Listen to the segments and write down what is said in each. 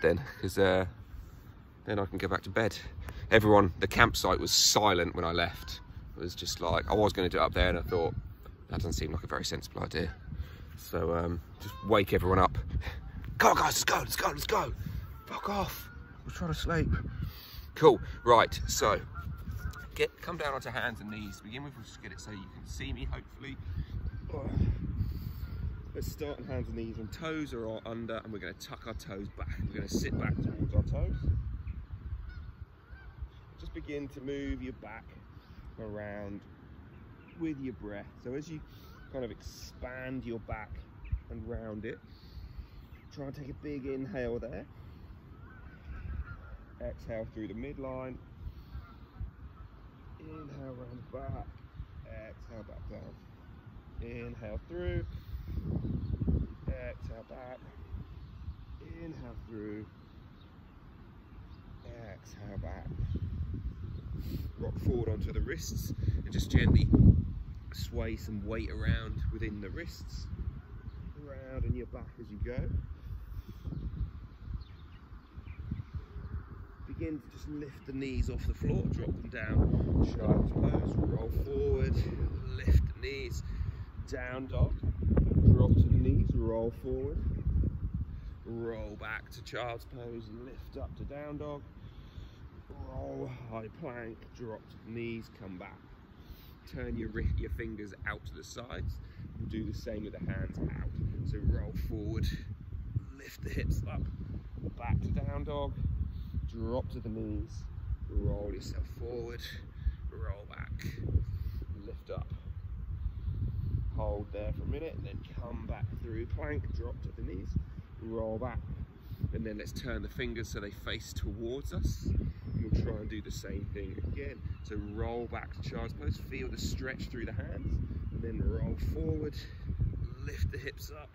then, because then I can go back to bed. Everyone, the campsite was silent when I left. It was just like, I was going to do it up there, and I thought, that doesn't seem like a very sensible idea. So just wake everyone up. Come on guys, let's go. Fuck off, we're trying to sleep. Cool, right, so come down onto hands and knees. To begin with, we'll just get it so you can see me, hopefully. Let's start on hands and knees, and toes are all under, and we're going to tuck our toes back. We're going to sit back towards our toes. Just begin to move your back around with your breath. So as you kind of expand your back and round it, try and take a big inhale there. Exhale through the midline. Inhale round the back. Exhale back down. Inhale through. Exhale back. Inhale through. Exhale back. Rock forward onto the wrists and just gently sway some weight around within the wrists, around in your back as you go. Begin to just lift the knees off the floor, drop them down, child's pose, roll forward, lift the knees, down dog, drop to the knees, roll forward, roll back to child's pose, lift up to down dog, roll high plank, drop to the knees, come back. Turn your fingers out to the sides. We'll do the same with the hands out. So roll forward, lift the hips up, back to down dog, drop to the knees, roll yourself forward, roll back, lift up. Hold there for a minute, and then come back through plank, drop to the knees, roll back. And then let's turn the fingers so they face towards us. And we'll try and do the same thing again. So roll back to child's pose, feel the stretch through the hands, and then roll forward, lift the hips up,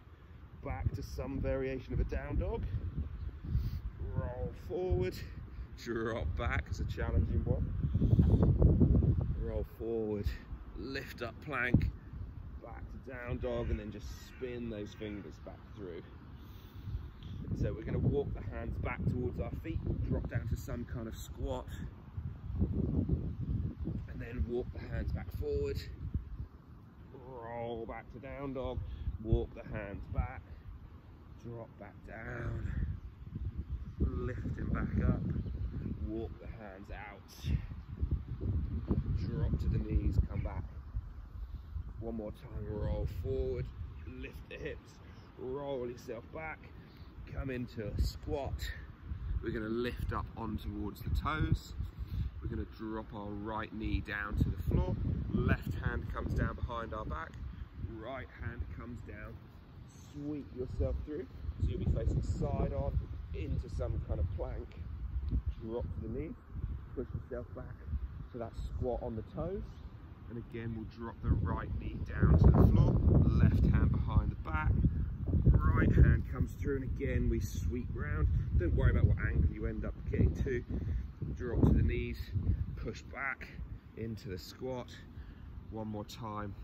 back to some variation of a down dog. Roll forward, drop back, it's a challenging one. Roll forward, lift up plank, back to down dog, and then just spin those fingers back through. So we're going to walk the hands back towards our feet, drop down to some kind of squat, and then walk the hands back forward, roll back to down dog, walk the hands back, drop back down, lifting back up, walk the hands out, drop to the knees, come back. One more time, roll forward, lift the hips, roll yourself back, come into a squat. We're going to lift up on towards the toes. We're going to drop our right knee down to the floor. Left hand comes down behind our back. Right hand comes down. Sweep yourself through. So you'll be facing side on into some kind of plank. Drop to the knee. Push yourself back to that squat on the toes. And again, we'll drop the right knee down to the floor. Left hand behind the back. Right hand comes through, and again we sweep round. Don't worry about what angle you end up getting to. Drop to the knees, push back into the squat. One more time.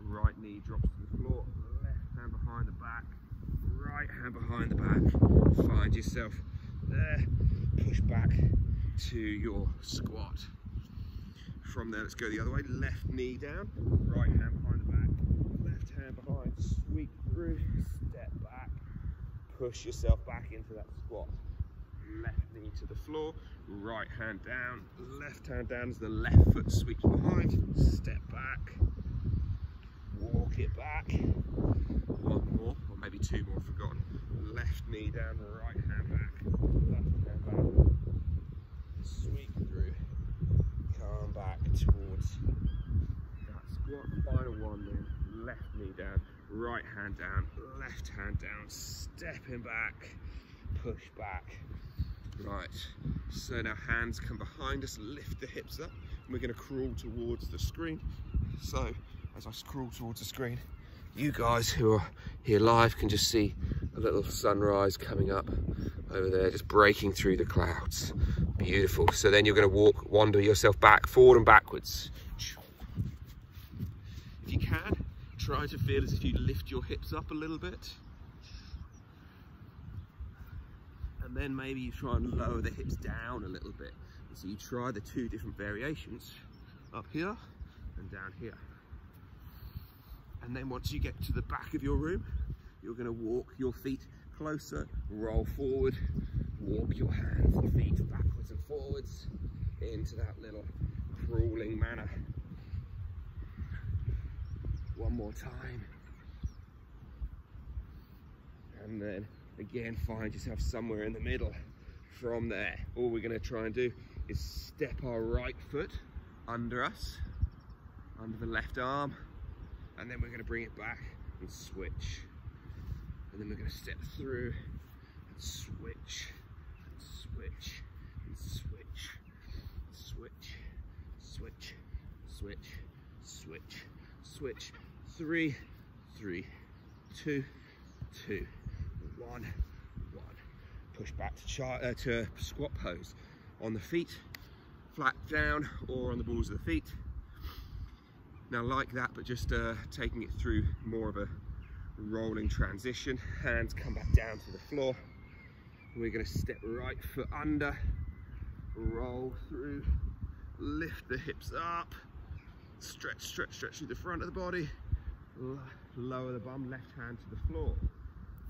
Right knee drops to the floor. Left hand behind the back. Right hand behind the back. Find yourself there. Push back to your squat. From there, let's go the other way. Left knee down. Right hand behind the back. Left hand behind. Sweep through. Step back. Push yourself back into that squat. Left knee to the floor. Right hand down. Left hand down as the left foot sweeps behind. Step back. Walk it back. One more, or maybe two more, forgotten. Left knee down, right hand back. Left hand back. Sweep through. Come back towards that squat. Final one then. Left knee down, right hand down, left hand down, stepping back, push back. Right, so now hands come behind us, lift the hips up, and we're going to crawl towards the screen. So as I crawl towards the screen, you guys who are here live can just see a little sunrise coming up over there, just breaking through the clouds. Beautiful. So then you're going to wander yourself back, forward and backwards. If you can, try to feel as if you lift your hips up a little bit. And then maybe you try and lower the hips down a little bit. So you try the two different variations, up here and down here. And then once you get to the back of your room, you're going to walk your feet closer, roll forward, walk your hands and feet backwards and forwards into that little crawling manner. One more time. And then again, find yourself somewhere in the middle. From there, all we're going to try and do is step our right foot under us, under the left arm, and then we're going to bring it back and switch. And then we're going to step through and switch, and switch, and switch, switch, switch, switch, switch, switch. 3, 3, 2, 2, 1, 1. Push back to squat pose on the feet, flat down or on the balls of the feet. Now like that, but just taking it through more of a rolling transition. Hands come back down to the floor. We're going to step right foot under, roll through, lift the hips up, stretch, stretch, stretch through the front of the body, lower the bum, left hand to the floor.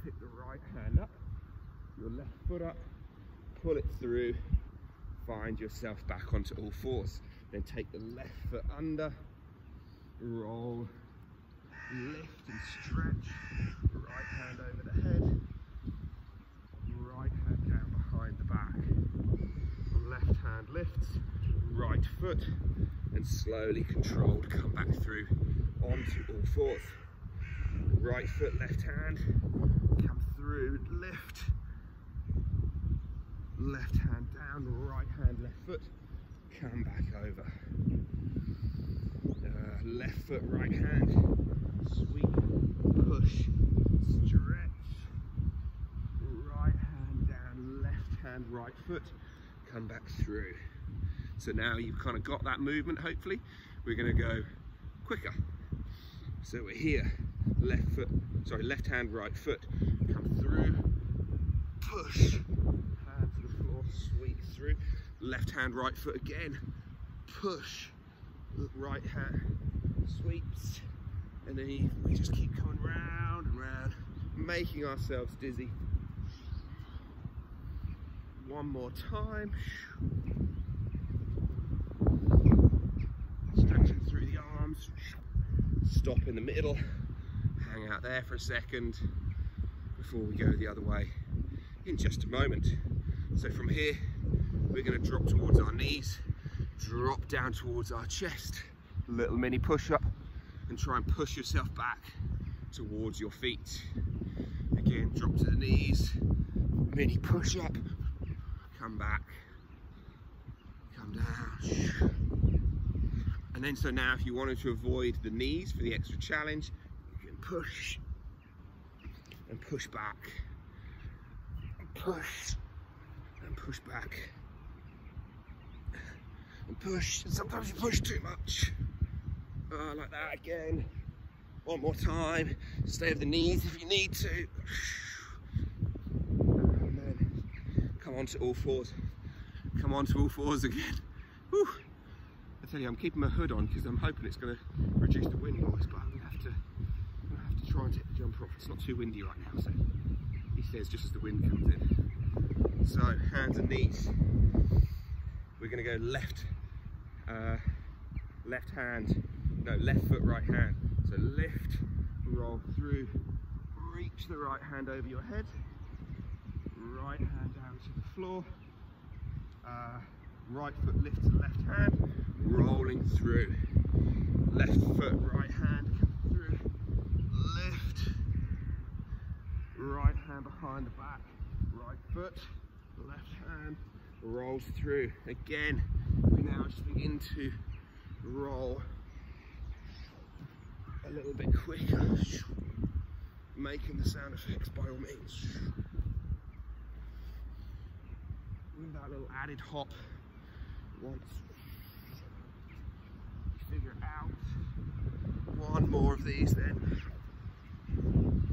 Pick the right hand up, your left foot up, pull it through, find yourself back onto all fours. Then take the left foot under, roll, lift and stretch, right hand over the head, right hand down behind the back, left hand lifts, right foot, and slowly controlled come back through onto all fours. Right foot, left hand, come through, lift, left hand down, right hand, left foot, come back over. Left foot, right hand, sweep, push, stretch, right hand down, left hand, right foot, come back through. So now you've kind of got that movement, hopefully. We're going to go quicker. So we're here, left hand, right foot, come through, push, hand to the floor, sweep through, left hand, right foot again, push, right hand, sweeps, and then we just keep coming round and round, making ourselves dizzy. One more time. Stretching through the arms, stop in the middle, hang out there for a second before we go the other way in just a moment. So from here, we're going to drop towards our knees, drop down towards our chest, little mini push-up, and try and push yourself back towards your feet. Again, drop to the knees, mini push-up, come back, come down. And then, so now if you wanted to avoid the knees for the extra challenge, you can push and push back, and push and push back, and push, and sometimes you push too much. Like that again. One more time. Stay with the knees if you need to. And then come on to all fours. Come on to all fours again. Whew. I tell you, I'm keeping my hood on because I'm hoping it's going to reduce the wind noise, but I'm going to have to try and take the jumper off. It's not too windy right now, so he says just as the wind comes in. So hands and knees. We're going to go left foot, right hand. So lift, roll through, reach the right hand over your head, right hand down to the floor, right foot lifts the left hand, rolling through, left foot, right hand, come through, lift, right hand behind the back, right foot, left hand, rolls through. Again, we now just begin to roll a little bit quicker, making the sound effects by all means. With that little added hop, once you figure out one more of these, then and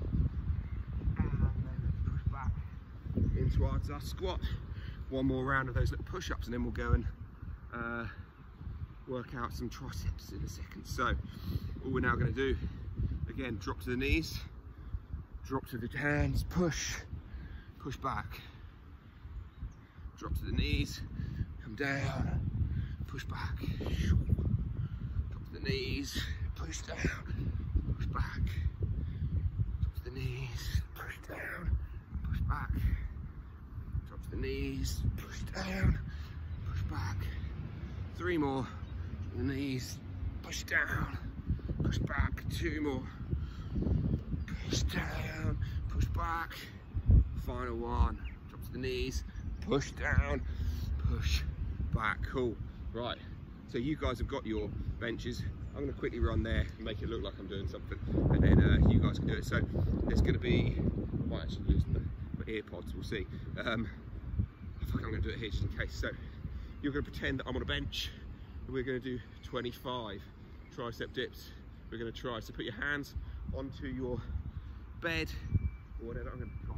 then push back in towards our squat. One more round of those little push-ups and then we'll go and work out some triceps in a second. So all we're now going to do, again, drop to the knees, drop to the hands, push back, drop to the knees, come down, push back, drop to the knees, push down, push back, drop to the knees, push down, push back, drop to the knees, push down, push back. 3 more, the knees, push down, push back. 2 more, push down, push back. Final one, drop to the knees, push down, push back. Cool. Right, so you guys have got your benches. I'm going to quickly run there and make it look like I'm doing something, and then you guys can do it. So there's going to be, I might actually lose my ear pods, we'll see. I think I'm going to do it here just in case. So you're going to pretend that I'm on a bench, and we're going to do 25 tricep dips. We're going to try, so put your hands onto your bed or whatever. I'm going to try.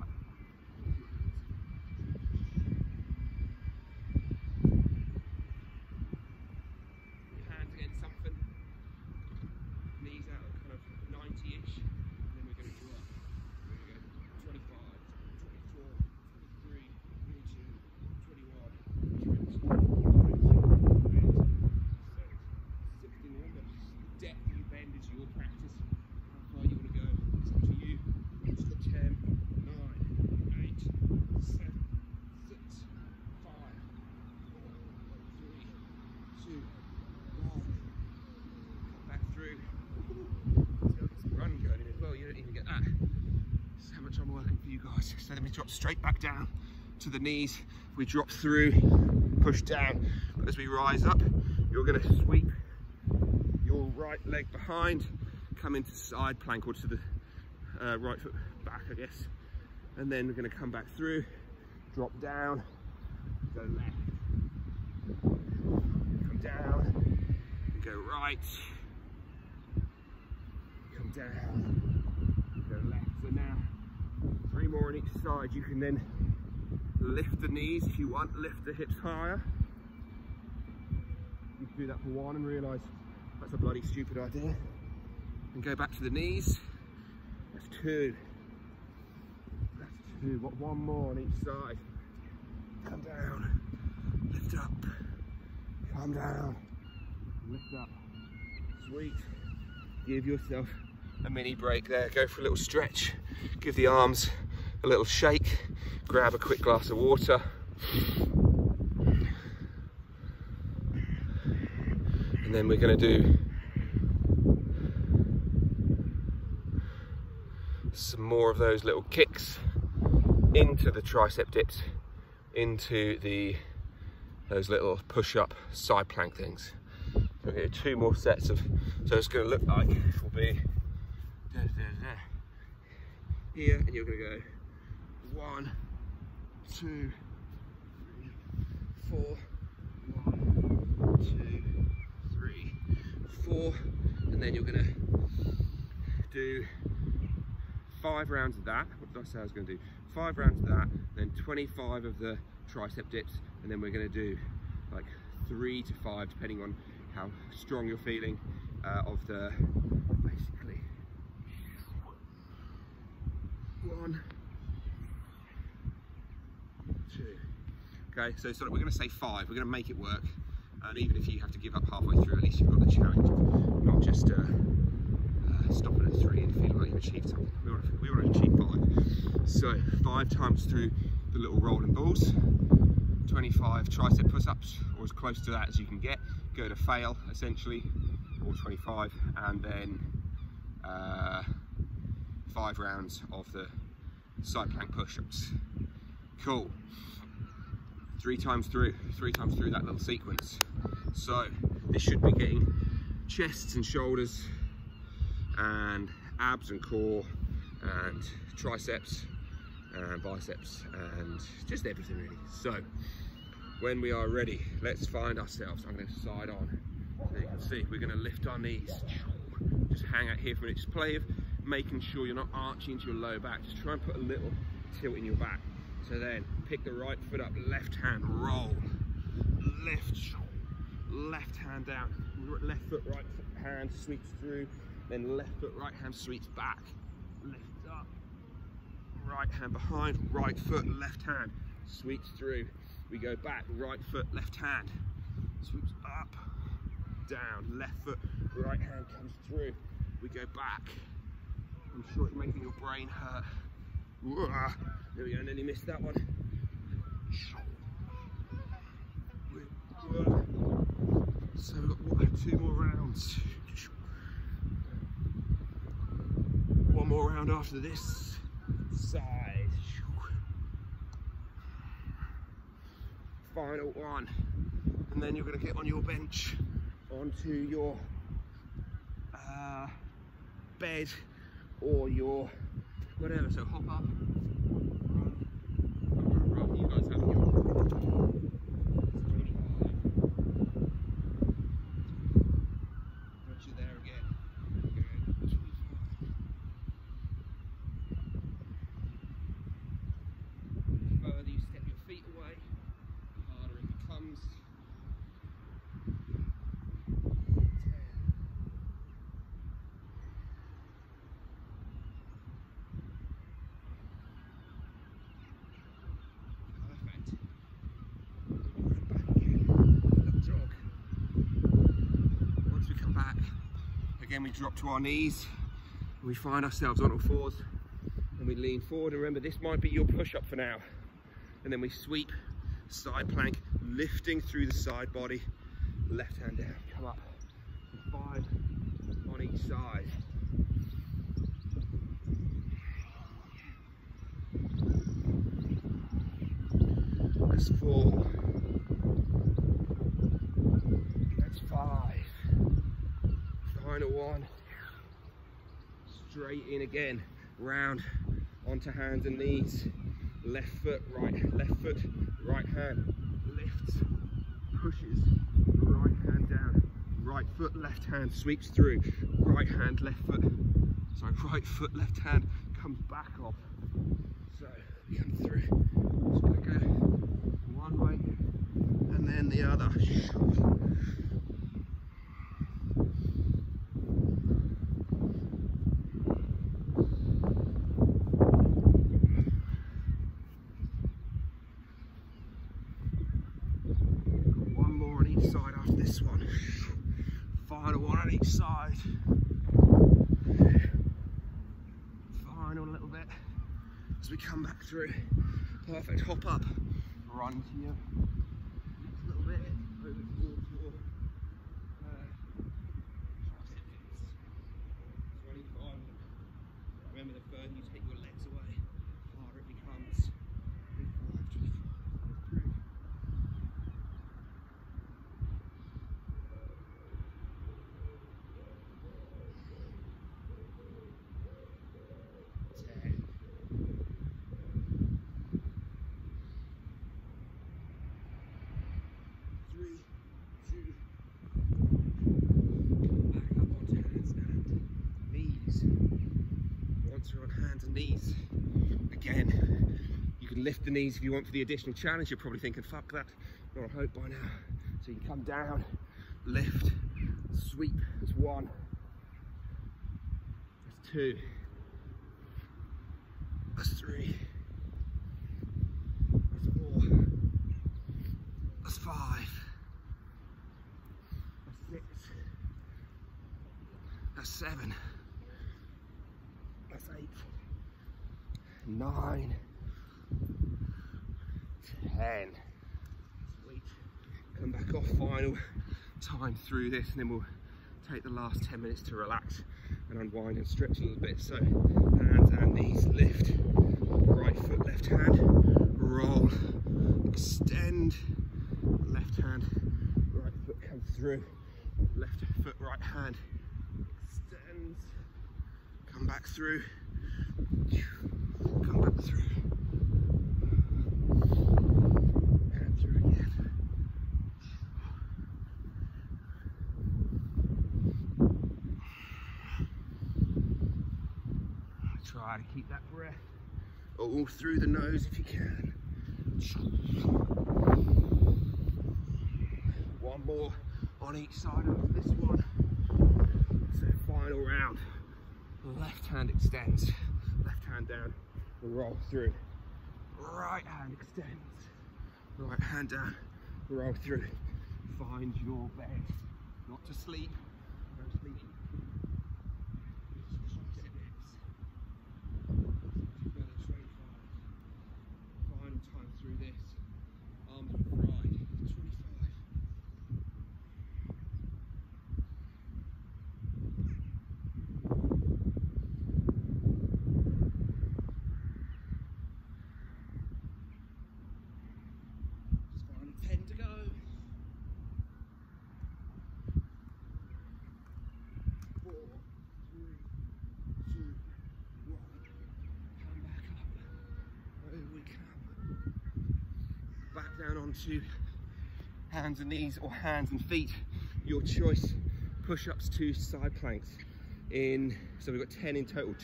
So then we drop straight back down to the knees. We drop through, push down. But as we rise up, you're going to sweep your right leg behind, come into side plank or to the right foot back, I guess. And then we're going to come back through, drop down, go left, come down, go right, come down, go left. So now 3 more on each side. You can then lift the knees if you want, lift the hips higher. You can do that for 1 and realise that's a bloody stupid idea. And go back to the knees. That's 2. That's 2. What, 1 more on each side. Come down, lift up, come down, lift up. Sweet. Give yourself a mini break there. Go for a little stretch. Give the arms a little shake, grab a quick glass of water. And then we're going to do some more of those little kicks into the tricep dips, into those little push-up side plank things. So we're going to do 2 more sets of, so it's going to look like it will be here, and you're going to go 1, 2, 3, 4, 1, 2, 3, 4, and then you're going to do 5 rounds of that. What did I say I was going to do? 5 rounds of that, then 25 of the tricep dips, and then we're going to do like 3 to 5, depending on how strong you're feeling, of the, basically 1, 2. Okay, so we're going to say 5. We're going to make it work, and even if you have to give up halfway through, at least you've got the challenge of not just stopping at 3 and feeling like you've achieved something. We want to achieve 5. So 5 times through the little rolling balls, 25 tricep push-ups, or as close to that as you can get. Go to fail, essentially, or 25, and then 5 rounds of the side plank push-ups. Cool. 3 times through that little sequence. So this should be getting chests and shoulders and abs and core and triceps and biceps and just everything really. So when we are ready, let's find ourselves. I'm going to side on, so you can see we're going to lift our knees. Just hang out here for a minute. Just play with making sure you're not arching into your lower back. Just try and put a little tilt in your back. So then pick the right foot up, left hand, roll, lift, left hand down, left foot, right hand sweeps through, then left foot, right hand sweeps back, lift up, right hand behind, right foot, left hand sweeps through. We go back, right foot, left hand sweeps up, down, left foot, right hand comes through. We go back. I'm sure it's making your brain hurt. There we go, nearly missed that one. So we've got 2 more rounds. 1 more round after this side. Final one. And then you're going to get on your bench, onto your bed or your whatever. So hop up, run. You guys have your 25. Once you're there again, good. 25. The further you step your feet away, the harder it becomes. 10. Again, we drop to our knees and we find ourselves on all fours and we lean forward. And remember, this might be your push-up for now. And then we sweep, side plank, lifting through the side body, left hand down, come up. 5 on each side. That's 4. That's 5. Final one. Straight in again. Round onto hands and knees. Left foot, right hand lifts, pushes, right hand down. Right foot, left hand sweeps through. Right hand, left foot. Sorry, right foot, left hand comes back off. So we come through. Just gonna go one way and then the other. One more on each side after this one. Final one on each side. Final little bit as we come back through. Perfect. Hop up, run to your next little bit over towards your tricep dips. 25. Remember, the further you take your legs away, the harder it becomes. 25, 24, 3. 10. 3, 2. Back up onto hands and knees. Once you're on hands and knees, again, you can lift the knees if you want for the additional challenge. You're probably thinking, fuck that, not a hope by now. So you can come down, lift, sweep. That's 1. That's 2. That's 3. That's 4. That's 5. That's 6. That's 7. That's 8. 9. 10. Sweet. Come back off. Final time through this, and then we'll take the last 10 minutes to relax and unwind and stretch a little bit. So hands and knees lift, right foot, left hand, roll, extend, left hand, right foot comes through, left foot, right hand, extends, come back through, come back through, and through again. Try to keep that breath all through the nose if you can. One more on each side of this one. So final round. Left hand extends, left hand down, roll through. Right hand extends, right hand down, roll through. Find your bed, not to sleep, no sleeping. Tricep dips. Final time through this. Arms right, 25. Just final 10 to go. 4, 3, 2, 1. Come back up. Over we come. Back down onto hands and knees or hands and feet, your choice. Push-ups to side planks in, so we've got 10 in total,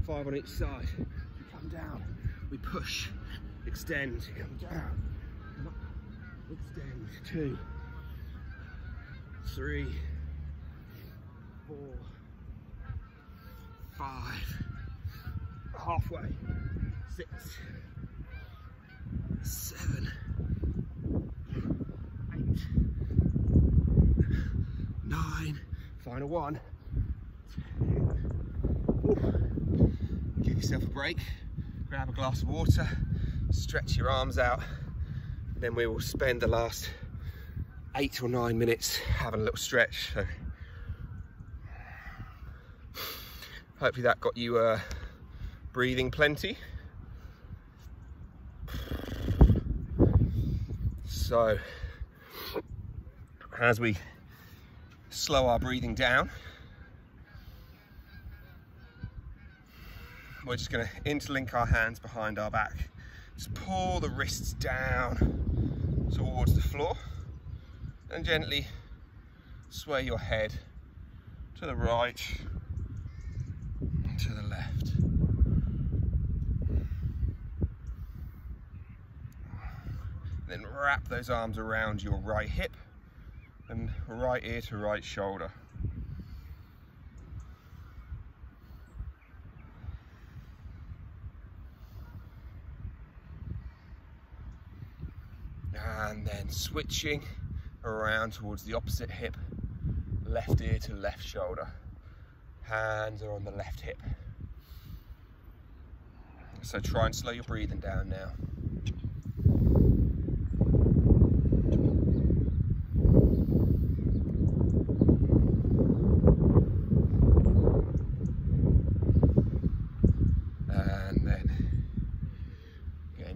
5 on each side. We come down, we push, extend, come down, extend, 2, 3, 4, 5, halfway, 6, 7, 8, 9, final one, 10. Woo. Give yourself a break, grab a glass of water, stretch your arms out, then we will spend the last 8 or 9 minutes having a little stretch. So hopefully that got you breathing plenty. So as we slow our breathing down, we're just going to interlink our hands behind our back. Just pull the wrists down towards the floor and gently sway your head to the right, to the left. Then wrap those arms around your right hip and right ear to right shoulder. And then switching around towards the opposite hip, left ear to left shoulder. Hands are on the left hip. So try and slow your breathing down now.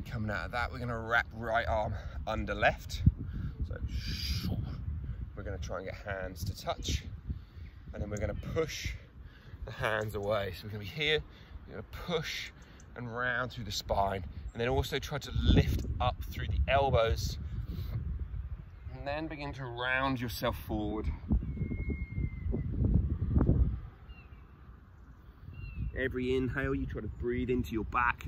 Coming out of that, we're going to wrap right arm under left. So we're going to try and get hands to touch, and then we're going to push the hands away. So we're going to be here, we're going to push and round through the spine, and then also try to lift up through the elbows, and then begin to round yourself forward. Every inhale, you try to breathe into your back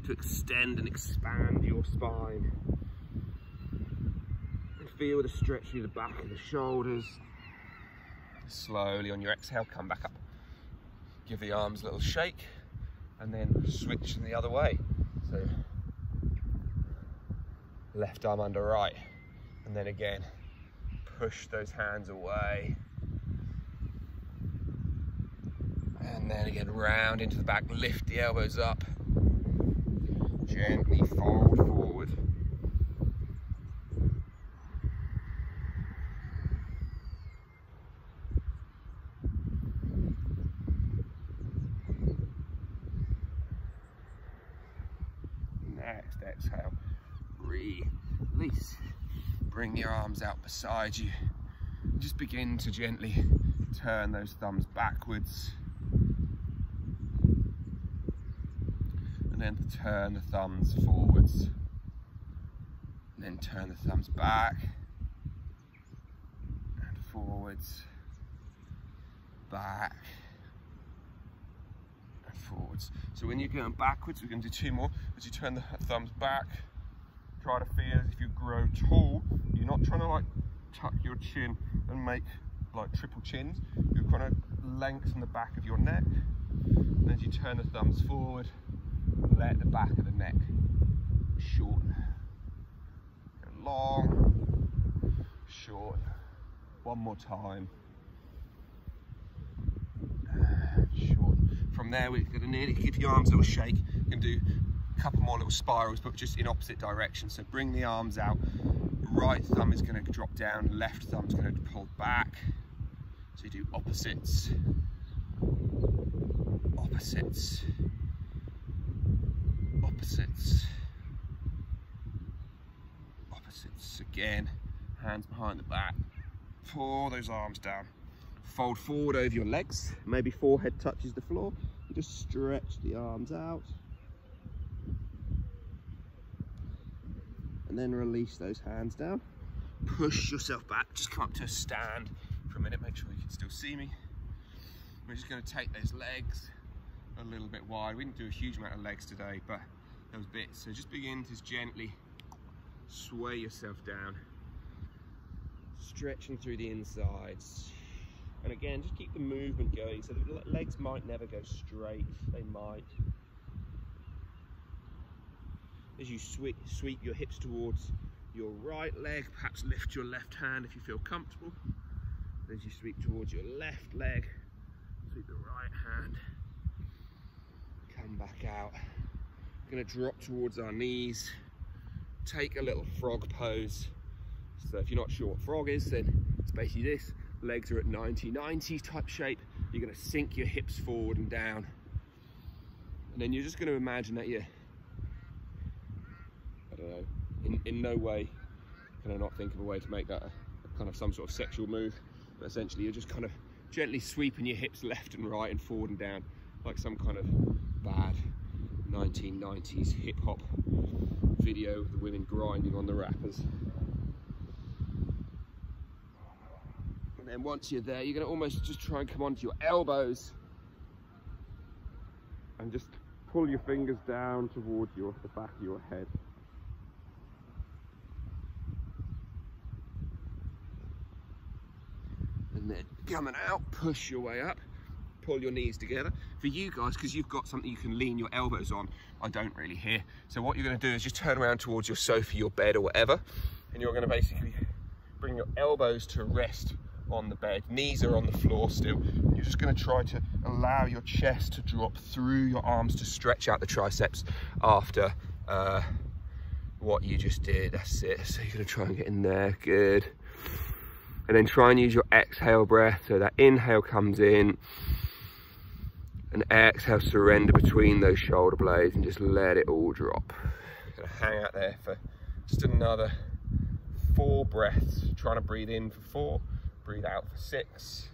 to extend and expand your spine. And feel the stretch through the back of the shoulders. Slowly on your exhale, come back up. Give the arms a little shake and then switch in the other way. So left arm under right, and then again, push those hands away. And then again, round into the back, lift the elbows up. Gently fold forward. Next exhale, release. Bring your arms out beside you. Just begin to gently turn those thumbs backwards. And then turn the thumbs forwards, and then turn the thumbs back and forwards, back and forwards. So when you're going backwards, we're going to do 2 more. As you turn the thumbs back try to feel as if you grow tall. You're not trying to like tuck your chin and make like triple chins. You're trying to lengthen the back of your neck. And as you turn the thumbs forward, let the back of the neck shorten. Long, short. One more time. Short. From there, we're going to nearly give your arms a little shake. You can do a couple more little spirals, but just in opposite directions. So bring the arms out. Right thumb is going to drop down. Left thumb is going to pull back. So you do opposites. Opposites. Opposites. Opposites. Again, hands behind the back. Pull those arms down. Fold forward over your legs. Maybe forehead touches the floor. You just stretch the arms out. And then release those hands down. Push yourself back. Just come up to a stand for a minute. Make sure you can still see me. We're just going to take those legs a little bit wide. We didn't do a huge amount of legs today, but those bits. So just begin to gently sway yourself down, stretching through the insides. And again, just keep the movement going. So the legs might never go straight, they might. As you sweep your hips towards your right leg, perhaps lift your left hand if you feel comfortable. As you sweep towards your left leg, sweep the right hand, come back out. We're going to drop towards our knees, take a little frog pose. So if you're not sure what frog is, then it's basically this. Legs are at 90-90 type shape. You're going to sink your hips forward and down. And then you're just going to imagine that you're, I don't know, in no way can I not think of a way to make that a kind of some sort of sexual move. But essentially you're just kind of gently sweeping your hips left and right and forward and down, like some kind of bad 1990s hip hop video of the women grinding on the rappers. And then once you're there, you're going to almost just try and come onto your elbows and just pull your fingers down towards the back of your head. And then coming out, push your way up, pull your knees together. For you guys, because you've got something you can lean your elbows on, I don't really here. So what you're going to do is just turn around towards your sofa, your bed or whatever, and you're going to basically bring your elbows to rest on the bed. Knees are on the floor still. You're just going to try to allow your chest to drop through your arms to stretch out the triceps after what you just did. That's it. So you're going to try and get in there. Good. And then try and use your exhale breath. So that inhale comes in and exhale, surrender between those shoulder blades and just let it all drop. Gonna hang out there for just another 4 breaths. Trying to breathe in for 4, breathe out for 6.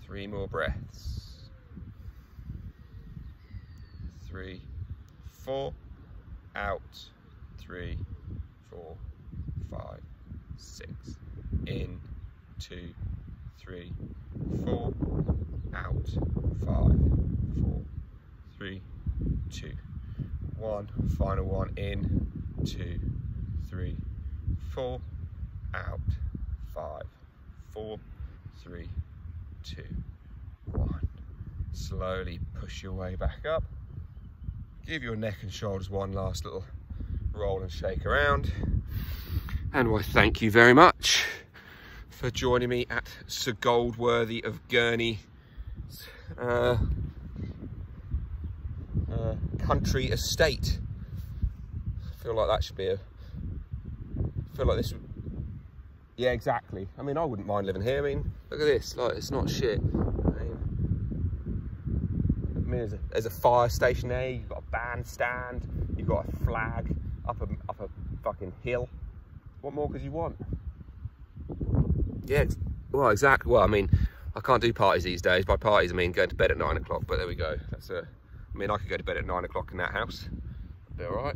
Three more breaths. 3, 4, out, 3, 4, 5, 6, in, 2, 3, 4, out, 5, 4, 3, 2, 1, final one, in, 2, 3, 4, out, 5, 4, 3, 2, 1. Slowly push your way back up. Give your neck and shoulders one last little roll and shake around. And I thank you very much for joining me at Sir Goldworthy of Gurney country estate. I feel like that should be I feel like this would, yeah, exactly. I mean, I wouldn't mind living here. I mean, look at this, like, it's not shit. I mean, there's a fire station there, you've got a bandstand, you've got a flag up a fucking hill. What more could you want? Yeah, well, exactly. Well, I mean, I can't do parties these days. By parties, I mean going to bed at 9 o'clock, but there we go. That's I mean, I could go to bed at 9 o'clock in that house. It'd be all right.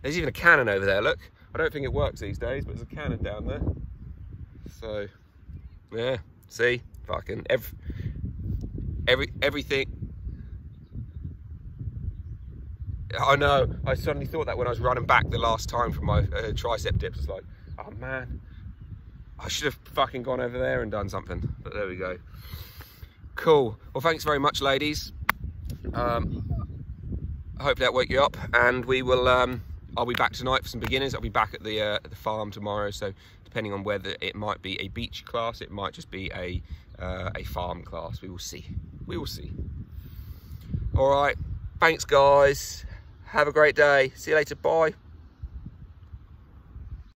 There's even a cannon over there, look. I don't think it works these days, but there's a cannon down there. So, yeah, see? fucking everything. I know, I suddenly thought that when I was running back the last time from my tricep dips. It's like, oh man, I should have fucking gone over there and done something. But there we go. Cool. Well, thanks very much, ladies. Hopefully that woke you up, and we will. I'll be back tonight for some beginners. I'll be back at the farm tomorrow. So depending on whether it might be a beach class, it might just be a farm class. We will see. We will see. All right. Thanks, guys. Have a great day. See you later. Bye.